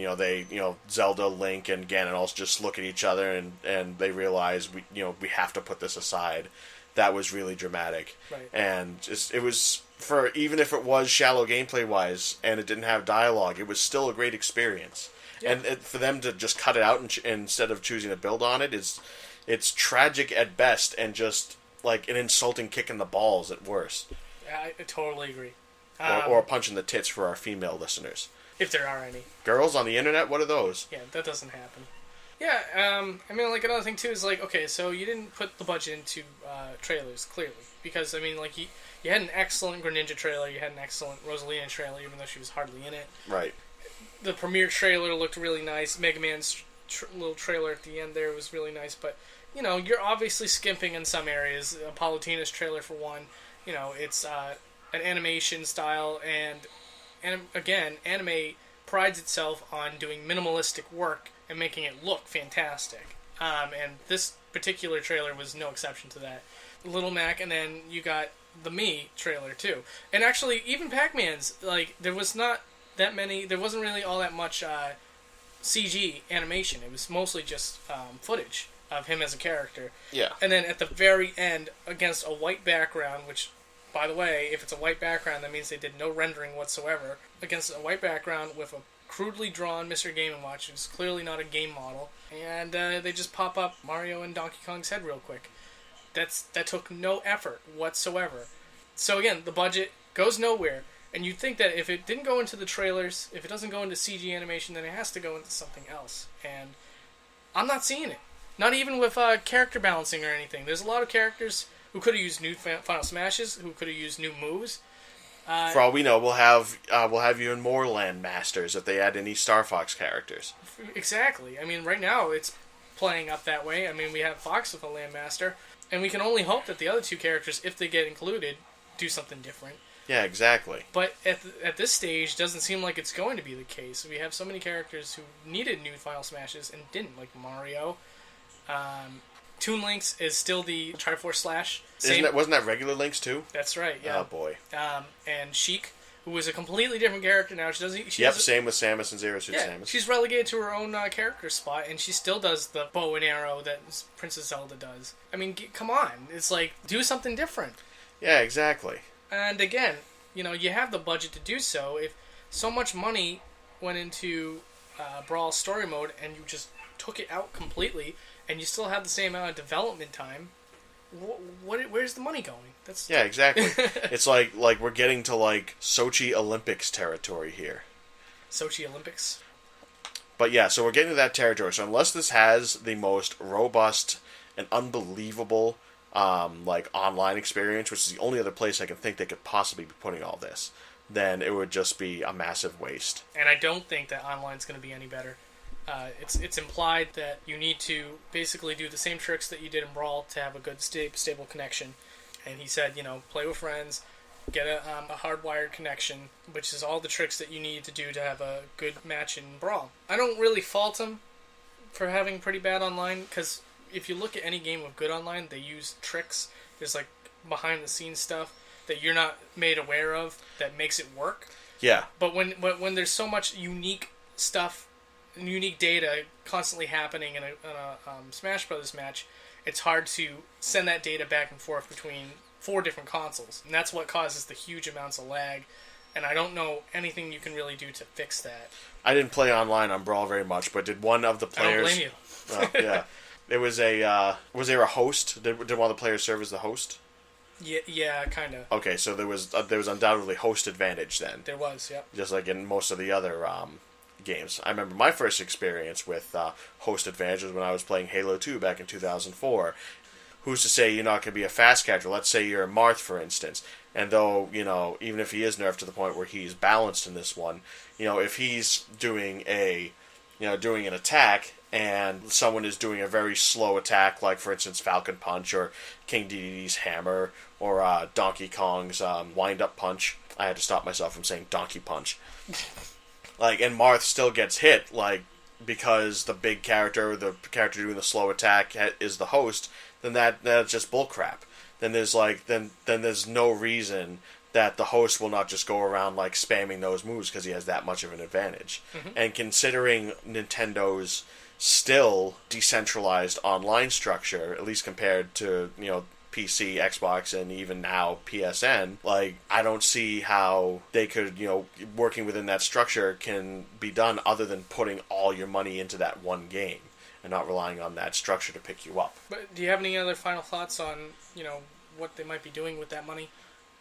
Zelda, Link, and Ganon all just look at each other, and they realize, we have to put this aside. That was really dramatic. Right. And it was, even if it was shallow gameplay-wise, and it didn't have dialogue, it was still a great experience. Yeah. And for them to just cut it out instead of choosing to build on it, it's tragic at best, and just like an insulting kick in the balls at worst. I totally agree. Or a punch in the tits for our female listeners. If there are any. Girls on the internet, what are those? Yeah, that doesn't happen. Yeah, another thing too is okay, so you didn't put the budget into trailers, clearly. Because, you had an excellent Greninja trailer, you had an excellent Rosalina trailer, even though she was hardly in it. Right. The premiere trailer looked really nice. Mega Man's little trailer at the end there was really nice, but, you're obviously skimping in some areas. Palutena's trailer, for one, it's an animation style, and again, anime prides itself on doing minimalistic work and making it look fantastic. And this particular trailer was no exception to that. Little Mac, and then you got the Me trailer too. And actually, even Pac-Man's, there was not that many, there wasn't really all that much CG animation. It was mostly just footage of him as a character. Yeah. And then at the very end, against a white background, which, by the way, if it's a white background, that means they did no rendering whatsoever, against a white background with a crudely drawn Mr. Game & Watch, who's clearly not a game model, and they just pop up Mario and Donkey Kong's head real quick. That took no effort whatsoever. So again, the budget goes nowhere, and you'd think that if it didn't go into the trailers, if it doesn't go into CG animation, then it has to go into something else. And I'm not seeing it. Not even with character balancing or anything. There's a lot of characters who could have used new Final Smashes, who could have used new moves. For all we know, we'll have even more Land Masters if they add any Star Fox characters. Exactly. Right now it's playing up that way. We have Fox with a Land Master, and we can only hope that the other two characters, if they get included, do something different. Yeah, exactly. But at this stage, doesn't seem like it's going to be the case. We have so many characters who needed new Final Smashes and didn't, like Mario. Toon Link's is still the Triforce Slash. Wasn't that regular Link's too? That's right, yeah. Oh boy. And Sheik, who is a completely different character now. Same with Samus and Zero Suit Samus. She's relegated to her own character spot, and she still does the bow and arrow that Princess Zelda does. Come on. It's do something different. Yeah, exactly. And again, you have the budget to do so. If so much money went into Brawl story mode, and you just took it out completely, and you still have the same amount of development time, where's the money going? Yeah, exactly. It's like we're getting to Sochi Olympics territory here. Sochi Olympics. But yeah, so we're getting to that territory. So unless this has the most robust and unbelievable online experience, which is the only other place I can think they could possibly be putting all this, then it would just be a massive waste. And I don't think that online's going to be any better. It's implied that you need to basically do the same tricks that you did in Brawl to have a good stable connection. And he said, play with friends, get a hardwired connection, which is all the tricks that you need to do to have a good match in Brawl. I don't really fault him for having pretty bad online, because if you look at any game with good online, they use tricks. There's behind the scenes stuff that you're not made aware of that makes it work. Yeah. But when there's so much unique stuff, unique data constantly happening in a Smash Brothers match, it's hard to send that data back and forth between 4 different consoles, and that's what causes the huge amounts of lag. And I don't know anything you can really do to fix that. I didn't play online on Brawl very much, but did one of the players... I don't blame you. Yeah. It was a... was there a host? Did one of the players serve as the host? Yeah, kind of. Okay, so there was undoubtedly host advantage then. There was, yep. Just like in most of the other games. I remember my first experience with host advantage was when I was playing Halo 2 back in 2004. Who's to say you're not going to be a fast catcher? Let's say you're a Marth, for instance. And though, even if he is nerfed to the point where he's balanced in this one, if he's doing doing an attack and someone is doing a very slow attack, like, for instance, Falcon Punch or King Dedede's Hammer or Donkey Kong's Wind-Up Punch. I had to stop myself from saying Donkey Punch. And Marth still gets hit, because the big character, the character doing the slow attack is the host, then that's just bullcrap. Then there's no reason that the host will not just go around spamming those moves because he has that much of an advantage. Mm-hmm. And considering Nintendo's still decentralized online structure, at least compared to PC, Xbox, and even now PSN, I don't see how they could, working within that structure can be done other than putting all your money into that one game and not relying on that structure to pick you up. But do you have any other final thoughts on, what they might be doing with that money?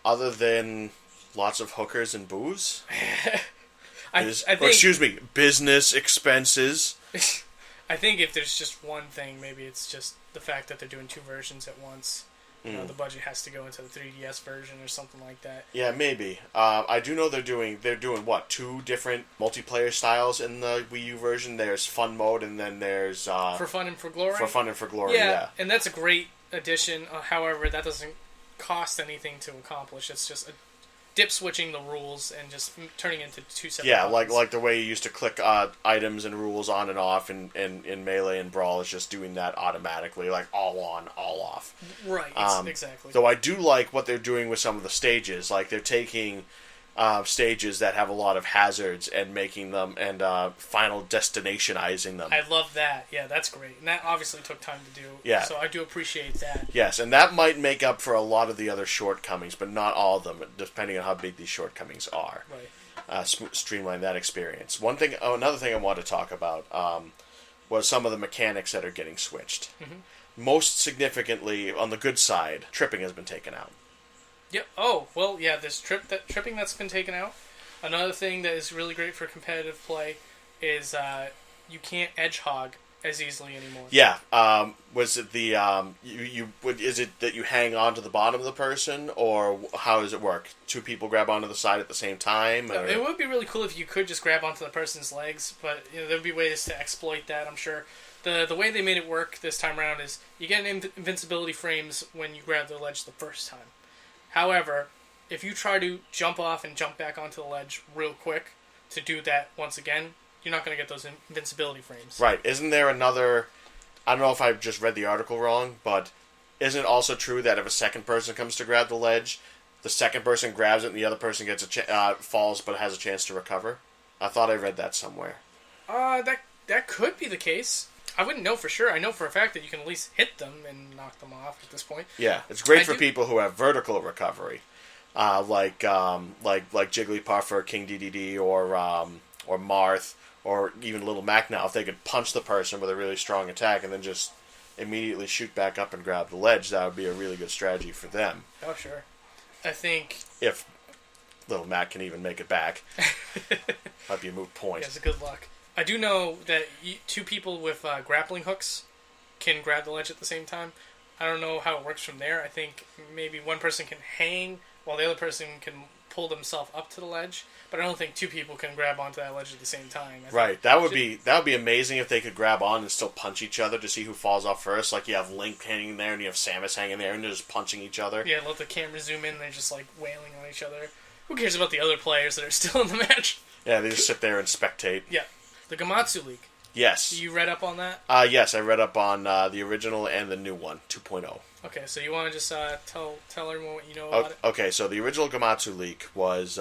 Other than lots of hookers and booze? Excuse me, business expenses. I think if there's just one thing, maybe it's just the fact that they're doing 2 versions at once. The budget has to go into the 3DS version or something like that. Yeah, maybe. I do know they're doing what, 2 different multiplayer styles in the Wii U version. There's fun mode, and then there's For Fun and for Glory. For Fun and for Glory. Yeah, and that's a great addition. However, that doesn't cost anything to accomplish. It's just dip switching the rules and just turning into 2 separate. Yeah, like the way you used to click items and rules on and off in Melee and Brawl is just doing that automatically, all on, all off. Right, exactly. Though I do like what they're doing with some of the stages. They're taking stages that have a lot of hazards and making them, and final destinationizing them. I love that. Yeah, that's great. And that obviously took time to do. Yeah. So I do appreciate that. Yes, and that might make up for a lot of the other shortcomings, but not all of them, depending on how big these shortcomings are. Right. Streamline that experience. Another thing I want to talk about was some of the mechanics that are getting switched. Mm-hmm. Most significantly, on the good side, tripping has been taken out. Yep. Oh, well, yeah, there's tripping that's been taken out. Another thing that is really great for competitive play is you can't edge hog as easily anymore. Yeah. Was it the is it that you hang on to the bottom of the person, or how does it work? 2 people grab onto the side at the same time? Or? It would be really cool if you could just grab onto the person's legs, but there would be ways to exploit that, I'm sure. The way they made it work this time around is you get invincibility frames when you grab the ledge the first time. However, if you try to jump off and jump back onto the ledge real quick to do that once again, you're not going to get those invincibility frames. Right. Isn't there another... I don't know if I just read the article wrong, but isn't it also true that if a second person comes to grab the ledge, the second person grabs it and the other person gets falls but has a chance to recover? I thought I read that somewhere. That could be the case. I wouldn't know for sure. I know for a fact that you can at least hit them and knock them off at this point. Yeah, it's great for people who have vertical recovery, like Jigglypuff or King Dedede or Marth or even Little Mac. Now, if they could punch the person with a really strong attack and then just immediately shoot back up and grab the ledge, that would be a really good strategy for them. Oh, sure. I think if Little Mac can even make it back, might be a moot point. Yeah, good luck. I do know that 2 people with grappling hooks can grab the ledge at the same time. I don't know how it works from there. I think maybe one person can hang while the other person can pull themselves up to the ledge. But I don't think 2 people can grab onto that ledge at the same time. Right. That would be amazing if they could grab on and still punch each other to see who falls off first. Like you have Link hanging there and you have Samus hanging there and they're just punching each other. Yeah, let the camera zoom in and they're just wailing on each other. Who cares about the other players that are still in the match? Yeah, they just sit there and spectate. Yeah. The Gematsu leak. Yes. You read up on that? Yes, I read up on the original and the new one, 2.0. Okay, so you want to just tell everyone what you know about it? Okay, so the original Gematsu leak was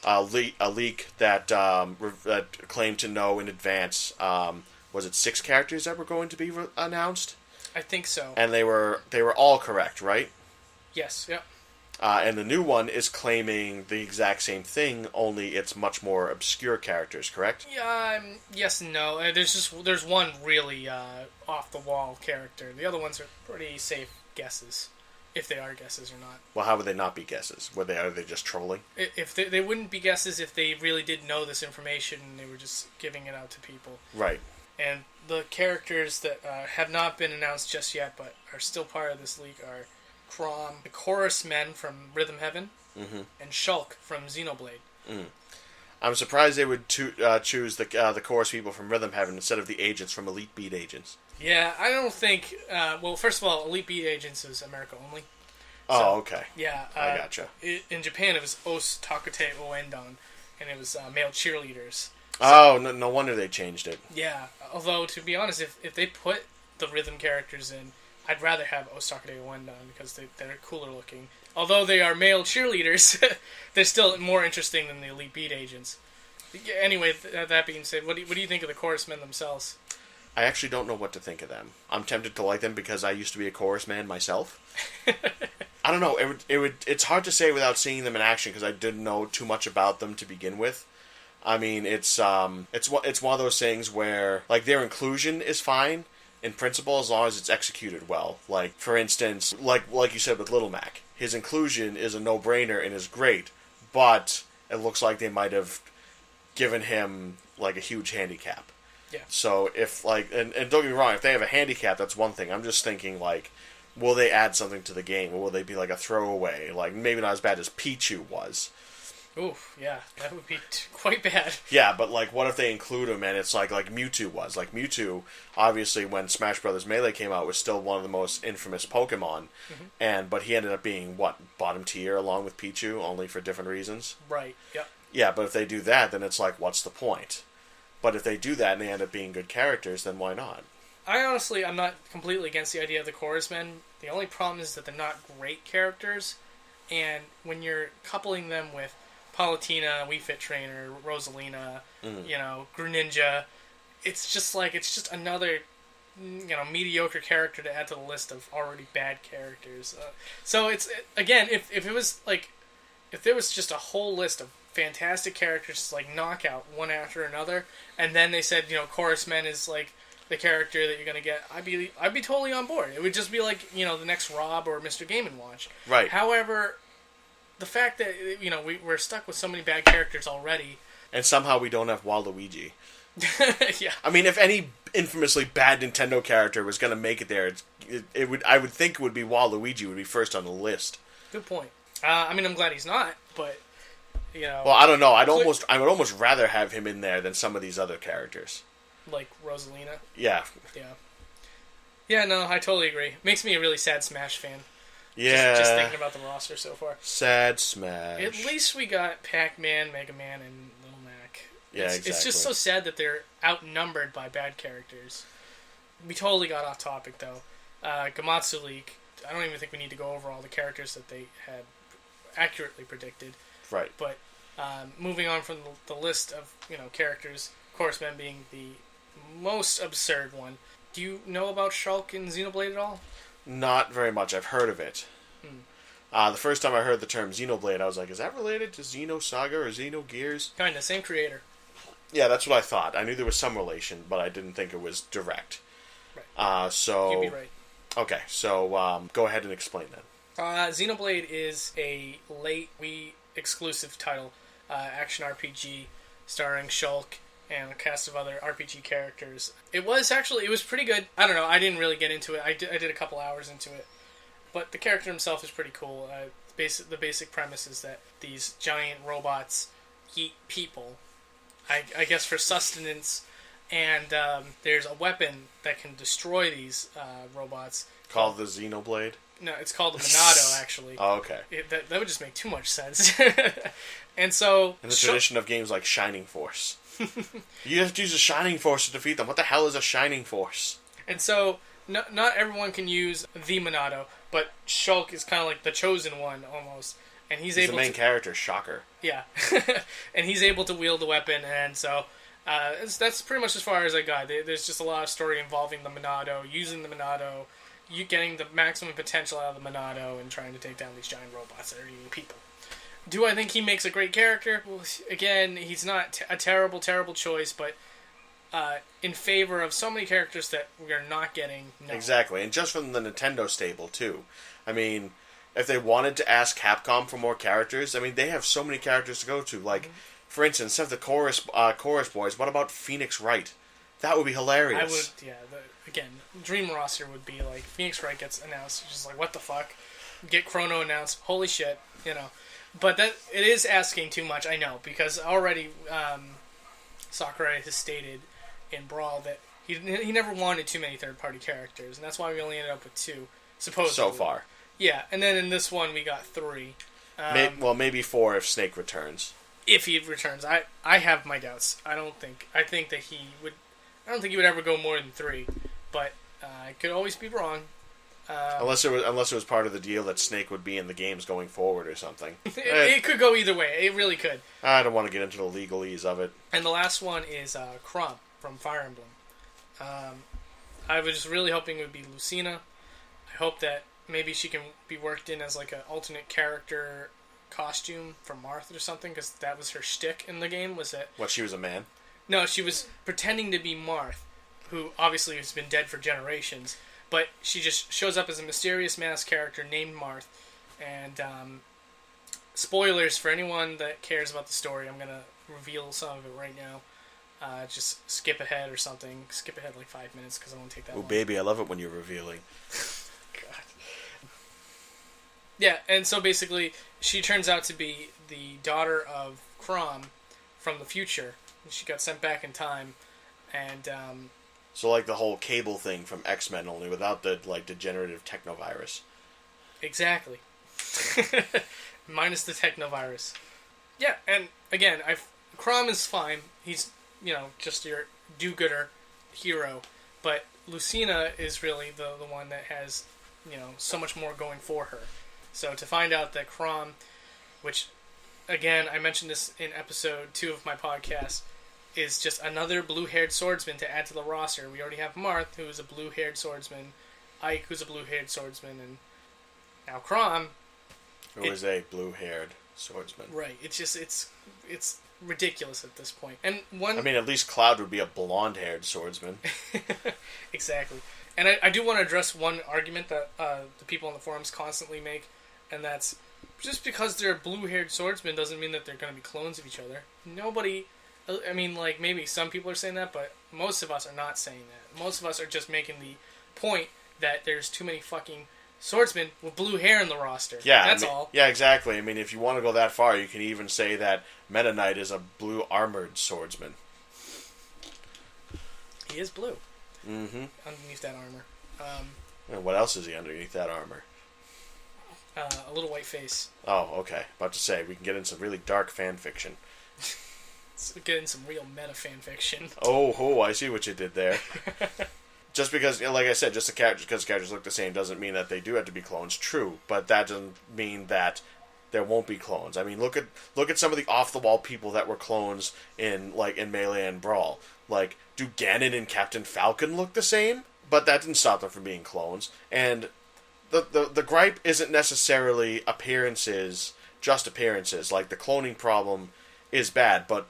a leak that that claimed to know in advance. Was it 6 characters that were going to be announced? I think so. And they were all correct, right? Yes. Yep. And the new one is claiming the exact same thing, only it's much more obscure characters, correct? Yeah. Yes and no. There's one really off the wall character. The other ones are pretty safe guesses, if they are guesses or not. Well, how would they not be guesses? Are they just trolling? If they wouldn't be guesses if they really did know this information and they were just giving it out to people. Right. And the characters that have not been announced just yet, but are still part of this league, are Crom, the Chorus Men from Rhythm Heaven, and Shulk from Xenoblade. I'm surprised they would choose the chorus people from Rhythm Heaven instead of the agents from Elite Beat Agents. Yeah, I don't think... well, first of all, Elite Beat Agents is America only. Oh, okay. Yeah. I gotcha. In Japan, it was Os Takute Oendan, and it was male cheerleaders. So, no wonder they changed it. Yeah, although, to be honest, if they put the rhythm characters in, I'd rather have Os Takute Oendan, because they're cooler looking. Although they are male cheerleaders, they're still more interesting than the Elite Beat Agents. Anyway, that being said, what do you think of the chorus men themselves? I actually don't know what to think of them. I'm tempted to like them because I used to be a chorus man myself. I don't know. It's hard to say without seeing them in action because I didn't know too much about them to begin with. I mean, it's one of those things where like their inclusion is fine in principle as long as it's executed well. Like for instance, like you said with Little Mac, his inclusion is a no-brainer and is great, but it looks like they might have given him like a huge handicap. Yeah. So if like and don't get me wrong, if they have a handicap, that's one thing. I'm just thinking like, will they add something to the game, or will they be like a throwaway? Like maybe not as bad as Pichu was. Oof, yeah, that would be quite bad. Yeah, but like, what if they include him and it's like Mewtwo was? Like Mewtwo, obviously, when Smash Bros. Melee came out, was still one of the most infamous Pokemon, but he ended up being bottom tier along with Pichu, only for different reasons. Right. Yep. Yeah, but if they do that, then it's like, what's the point? But if they do that and they end up being good characters, then why not? I'm not completely against the idea of the chorus men. The only problem is that they're not great characters, and when you're coupling them with Palutena, Wii Fit Trainer, Rosalina, Greninja, it's just another mediocre character to add to the list of already bad characters. So it's again, if it was like, if there was just a whole list of fantastic characters like knockout one after another, and then they said Chorus Men is like the character that you're gonna get, I'd be totally on board. It would just be like the next Rob or Mr. Game & Watch. Right. However, the fact that we're stuck with so many bad characters already, and somehow we don't have Waluigi. Yeah. I mean, if any infamously bad Nintendo character was gonna make it there, I would think it would be Waluigi would be first on the list. Good point. I mean, I'm glad he's not, but Well, I don't know. I would almost rather have him in there than some of these other characters. Like Rosalina. Yeah. Yeah. Yeah. No, I totally agree. Makes me a really sad Smash fan. Yeah. Just thinking about the roster so far. Sad Smash. At least we got Pac-Man, Mega Man, and Little Mac. Yeah, exactly. It's just so sad that they're outnumbered by bad characters. We totally got off topic, though. Gematsu leak. I don't even think we need to go over all the characters that they had accurately predicted. Right. But moving on from the list of characters, Chorus Men being the most absurd one. Do you know about Shulk in Xenoblade at all? Not very much. I've heard of it. The first time I heard the term Xenoblade, I was like, is that related to Xenosaga or Xenogears? Kinda, same creator. Yeah, that's what I thought. I knew there was some relation, but I didn't think it was direct. Right. So You'd be right. Okay, so go ahead and explain that. Xenoblade is a late Wii exclusive title, action RPG starring Shulk and a cast of other RPG characters. It was pretty good. I don't know, I didn't really get into it. I did a couple hours into it. But the character himself is pretty cool. The basic premise is that these giant robots eat people, I guess for sustenance, and there's a weapon that can destroy these robots. Called the Xenoblade? No, it's called the Monado, actually. Oh, okay. That would just make too much sense. And so... In the tradition of games like Shining Force. You have to use a Shining Force to defeat them. What the hell is a Shining Force? And so, not everyone can use the Monado, but Shulk is kind of like the chosen one, almost. and he's the able main to, character. Shocker. yeah, and he's able to wield the weapon, and so that's pretty much as far as I got. There's just a lot of story involving the Monado, using the Monado, you getting the maximum potential out of the Monado, and trying to take down these giant robots that are eating people. Do I think he makes a great character? Well, again, he's not a terrible choice, but in favor of so many characters that we are not getting. No. Exactly, and just from the Nintendo stable, too. I mean, if they wanted to ask Capcom for more characters, I mean, they have so many characters to go to. Like, for instance, instead of the chorus boys, what about Phoenix Wright? That would be hilarious. I would, yeah. Again, Dream roster would be like, Phoenix Wright gets announced, just like, what the fuck? Get Chrono announced, holy shit, you know. But that it is asking too much, I know, because already Sakurai has stated in Brawl that he never wanted too many third-party characters, and that's why we only ended up with 2, supposedly. So far. Yeah, and then in this one we got 3. Maybe 4 if Snake returns. If he returns. I have my doubts. I think that he would... I don't think he would ever go more than 3, but I could always be wrong. Unless it was part of the deal that Snake would be in the games going forward or something. It could go either way. It really could. I don't want to get into the legalese of it. And the last one is Chrom from Fire Emblem. I was just really hoping it would be Lucina. I hope that maybe she can be worked in as like an alternate character costume for Marth or something, because that was her shtick in the game. Was that she was a man? No, she was pretending to be Marth, who obviously has been dead for generations. But she just shows up as a mysterious masked character named Marth. And spoilers for anyone that cares about the story, I'm going to reveal some of it right now. Just skip ahead or something. Skip ahead like 5 minutes because I won't take that long. Oh, baby, I love it when you're revealing. God. Yeah, and so basically, she turns out to be the daughter of Chrom from the future. She got sent back in time, and... So like the whole Cable thing from X-Men, only without the degenerative technovirus. Exactly. Minus the technovirus. Yeah, and again, Chrom is fine. He's, just your do-gooder hero. But Lucina is really the one that has, so much more going for her. So to find out that Chrom, which, again, I mentioned this in episode 2 of my podcast, is just another blue-haired swordsman to add to the roster. We already have Marth, who is a blue-haired swordsman, Ike, who's a blue-haired swordsman, and now Chrom, who is a blue-haired swordsman. Right. It's just it's ridiculous at this point. And at least Cloud would be a blonde-haired swordsman. Exactly. And I do want to address one argument that the people on the forums constantly make, and that's just because they're blue-haired swordsmen doesn't mean that they're going to be clones of each other. Nobody... I mean, maybe some people are saying that, but most of us are not saying that. Most of us are just making the point that there's too many fucking swordsmen with blue hair in the roster. Yeah, that's all. Yeah, exactly. I mean, if you want to go that far, you can even say that Meta Knight is a blue armored swordsman. He is blue. Mm-hmm. Underneath that armor. And what else is he underneath that armor? A little white face. Oh, okay. About to say, we can get into some really dark fan fiction. Getting some real meta fan fiction. Oh, I see what you did there. Just because, like I said, just because the characters look the same doesn't mean that they do have to be clones. True, but that doesn't mean that there won't be clones. I mean, look at some of the off-the-wall people that were clones in Melee and Brawl. Like, do Ganon and Captain Falcon look the same? But that didn't stop them from being clones. And the gripe isn't necessarily appearances, just appearances. Like, the cloning problem is bad, but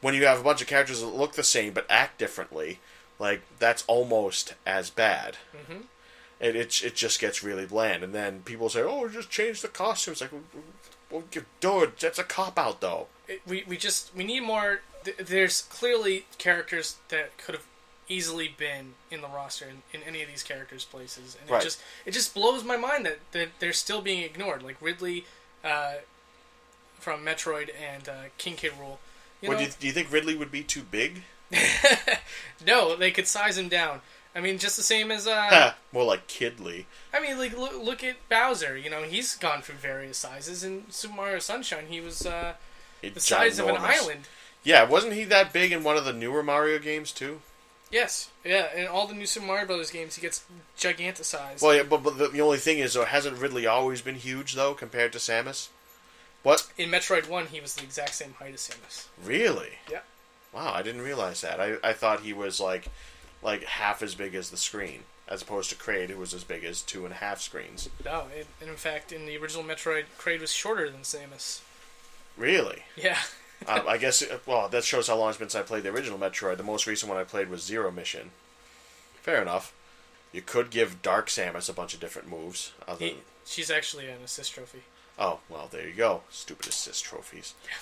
when you have a bunch of characters that look the same but act differently, that's almost as bad. Mm-hmm. It just gets really bland. And then people say, oh, just change the costumes. Like, well, dude, that's a cop-out, though. We need more... There's clearly characters that could have easily been in the roster in any of these characters' places. And right. It just blows my mind that they're still being ignored. Like Ridley from Metroid and King K. Rool. Do you think Ridley would be too big? No, they could size him down. I mean, just the same as... more like Kidley. I mean, look at Bowser. He's gone through various sizes. In Super Mario Sunshine, he was the size of an island. Yeah, wasn't he that big in one of the newer Mario games, too? Yes. Yeah, in all the new Super Mario Brothers games, he gets giganticized. Well, yeah, but the only thing is, though, hasn't Ridley always been huge, though, compared to Samus? What? In Metroid 1, he was the exact same height as Samus. Really? Yeah. Wow, I didn't realize that. I thought he was like half as big as the screen, as opposed to Kraid, who was as big as 2.5 screens. No, in fact, in the original Metroid, Kraid was shorter than Samus. Really? Yeah. I guess, well, that shows how long it's been since I played the original Metroid. The most recent one I played was Zero Mission. Fair enough. You could give Dark Samus a bunch of different moves. She's actually an assist trophy. Oh, well, there you go. Stupid assist trophies. Yeah.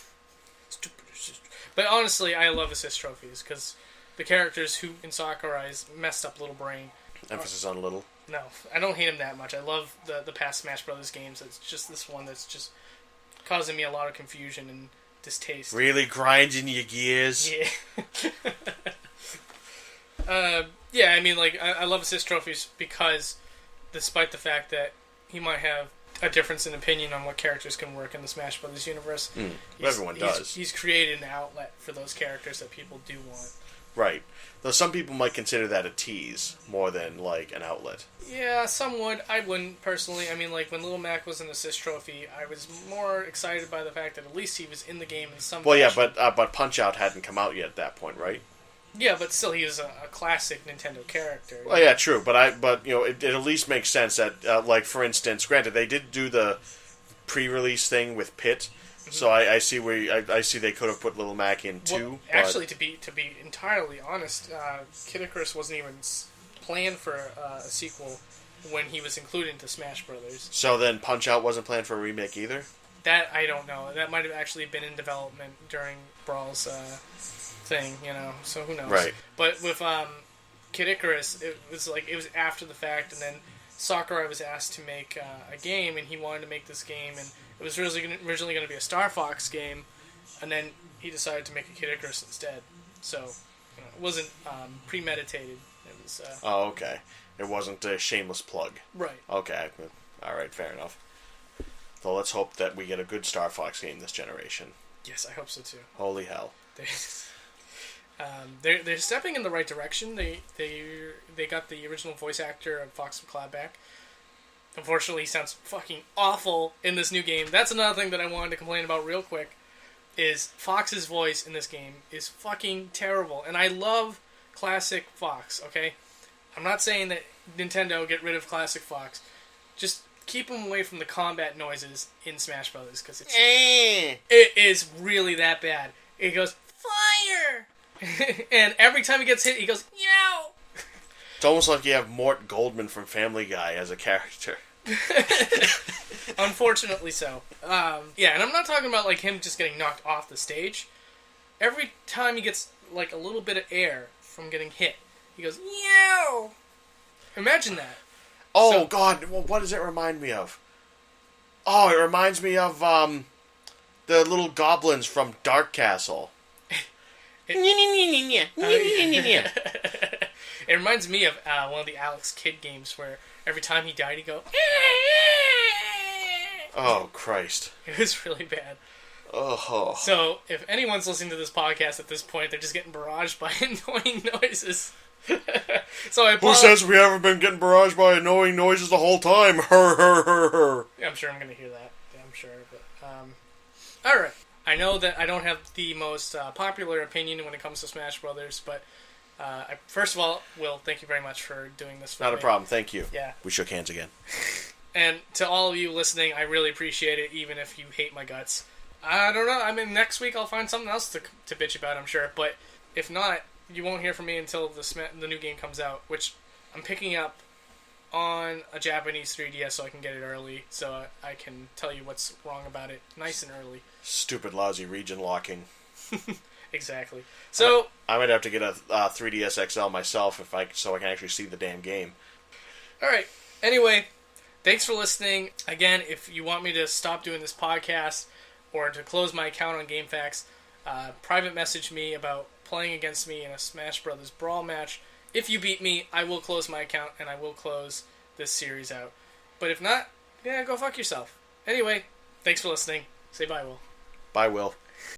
Stupid assist. But honestly, I love assist trophies, because the characters who in Sakurai's messed up little brain. Emphasis on little. No, I don't hate him that much. I love the past Smash Brothers games. It's just this one that's just causing me a lot of confusion and distaste. Really grinding your gears? Yeah. Yeah, I mean, like, I love assist trophies because, despite the fact that he might have a difference in opinion on what characters can work in the Smash Brothers universe, everyone does. He's created an outlet for those characters that people do want. Right. Though some people might consider that a tease more than, like, an outlet. Yeah, some would. I wouldn't, personally. I mean, like, when Little Mac was an assist trophy, I was more excited by the fact that at least he was in the game in some fashion. Yeah, but Punch-Out hadn't come out yet at that point, right? Yeah, but still, he was a classic Nintendo character. Well, yeah, true. But you know, it at least makes sense that, like, for instance, granted, they did do the pre-release thing with Pit, so I see where I see they could have put Little Mac in too. Well, actually, to be entirely honest, Kid Icarus wasn't even planned for a sequel when he was included into Smash Brothers. So then Punch-Out wasn't planned for a remake either? That I don't know. That might have actually been in development during Brawl's thing, you know. So who knows? Right. But with Kid Icarus, it was after the fact, and then Sakurai was asked to make a game, and he wanted to make this game, and it was originally going to be a Star Fox game, and then he decided to make a Kid Icarus instead. So, you know, it wasn't premeditated. It was. Oh, okay. It wasn't a shameless plug. Right. Okay. All right. Fair enough. So let's hope that we get a good Star Fox game this generation. Yes, I hope so too. Holy hell. They're stepping in the right direction. They got the original voice actor of Fox McCloud back. Unfortunately, he sounds fucking awful in this new game. That's another thing that I wanted to complain about real quick. Is Fox's voice in this game is fucking terrible, and I love classic Fox. Okay, I'm not saying that Nintendo get rid of classic Fox. Just keep him away from the combat noises in Smash Brothers because it is really that bad. It goes fire. And every time he gets hit, he goes, yow! It's almost like you have Mort Goldman from Family Guy as a character. Unfortunately so. Yeah, and I'm not talking about like him just getting knocked off the stage. Every time he gets like a little bit of air from getting hit, he goes, yow! Imagine that. Oh, God, what does it remind me of? Oh, it reminds me of the little goblins from Dark Castle. It reminds me of one of the Alex Kidd games where every time he died, he'd go... Oh, Christ. It was really bad. Oh. So, if anyone's listening to this podcast at this point, they're just getting barraged by annoying noises. So I Who says we haven't been getting barraged by annoying noises the whole time? Yeah, I'm sure I'm going to hear that. Yeah, I'm sure. But, alright. I know that I don't have the most popular opinion when it comes to Smash Brothers, but first of all, Will, thank you very much for doing this for me. Not a problem, thank you. Yeah. We shook hands again. And to all of you listening, I really appreciate it, even if you hate my guts. I don't know, I mean, next week I'll find something else to bitch about, I'm sure, but if not, you won't hear from me until the new game comes out, which I'm picking up on a Japanese 3DS so I can get it early, so I can tell you what's wrong about it nice and early. Stupid, lousy region locking. Exactly. So I might have to get a 3DS XL myself so I can actually see the damn game. Alright, anyway, thanks for listening. Again, if you want me to stop doing this podcast or to close my account on GameFAQs, private message me about playing against me in a Smash Brothers Brawl match. If you beat me, I will close my account and I will close this series out. But if not, yeah, go fuck yourself. Anyway, thanks for listening. Say bye, Will. Bye, Will.